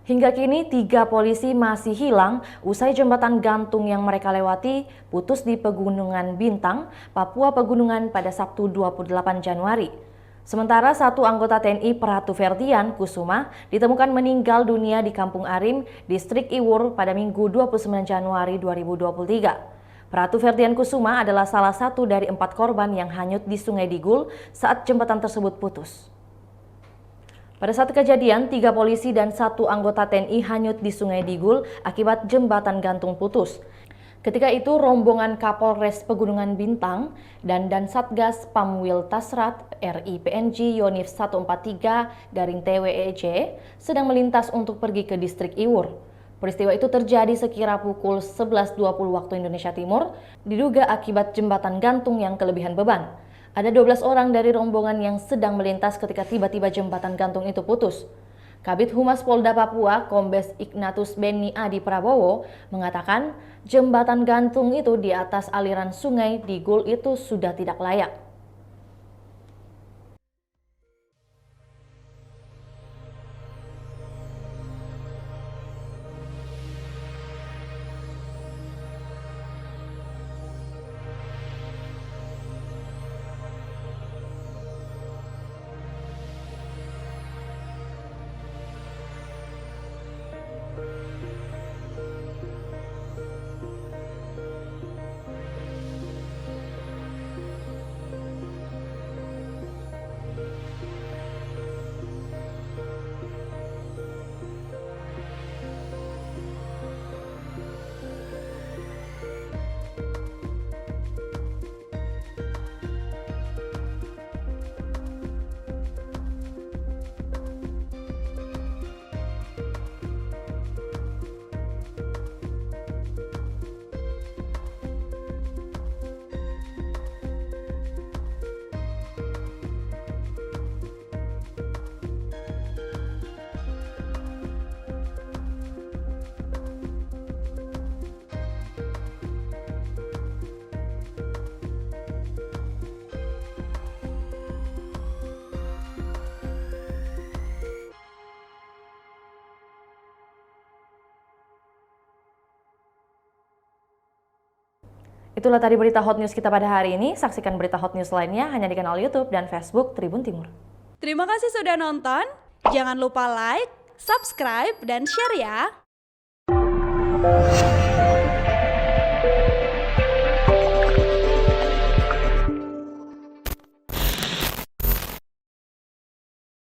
Hingga kini 3 polisi masih hilang usai jembatan gantung yang mereka lewati putus di Pegunungan Bintang, Papua Pegunungan pada Sabtu 28 Januari. Sementara satu anggota TNI Pratu Ferdian Kusuma ditemukan meninggal dunia di Kampung Arim, Distrik Iwur pada Minggu 29 Januari 2023. Pratu Ferdian Kusuma adalah salah satu dari 4 korban yang hanyut di Sungai Digul saat jembatan tersebut putus. Pada saat kejadian, 3 polisi dan 1 anggota TNI hanyut di Sungai Digul akibat jembatan gantung putus. Ketika itu, rombongan Kapolres Pegunungan Bintang dan Satgas Pamwil Tasrat RI PNG Yonif 143-TWEJ sedang melintas untuk pergi ke distrik Iwur. Peristiwa itu terjadi sekira pukul 11.20 waktu Indonesia Timur, diduga akibat jembatan gantung yang kelebihan beban. Ada 12 orang dari rombongan yang sedang melintas ketika tiba-tiba jembatan gantung itu putus. Kabid Humas Polda Papua, Kombes Ignatius Beni Adi Prabowo, mengatakan jembatan gantung itu di atas aliran sungai Digul itu sudah tidak layak. Itulah tadi berita hot news kita pada hari ini. Saksikan berita hot news lainnya hanya di kanal YouTube dan Facebook Tribun Timur. Terima kasih sudah nonton. Jangan lupa like, subscribe, dan share ya.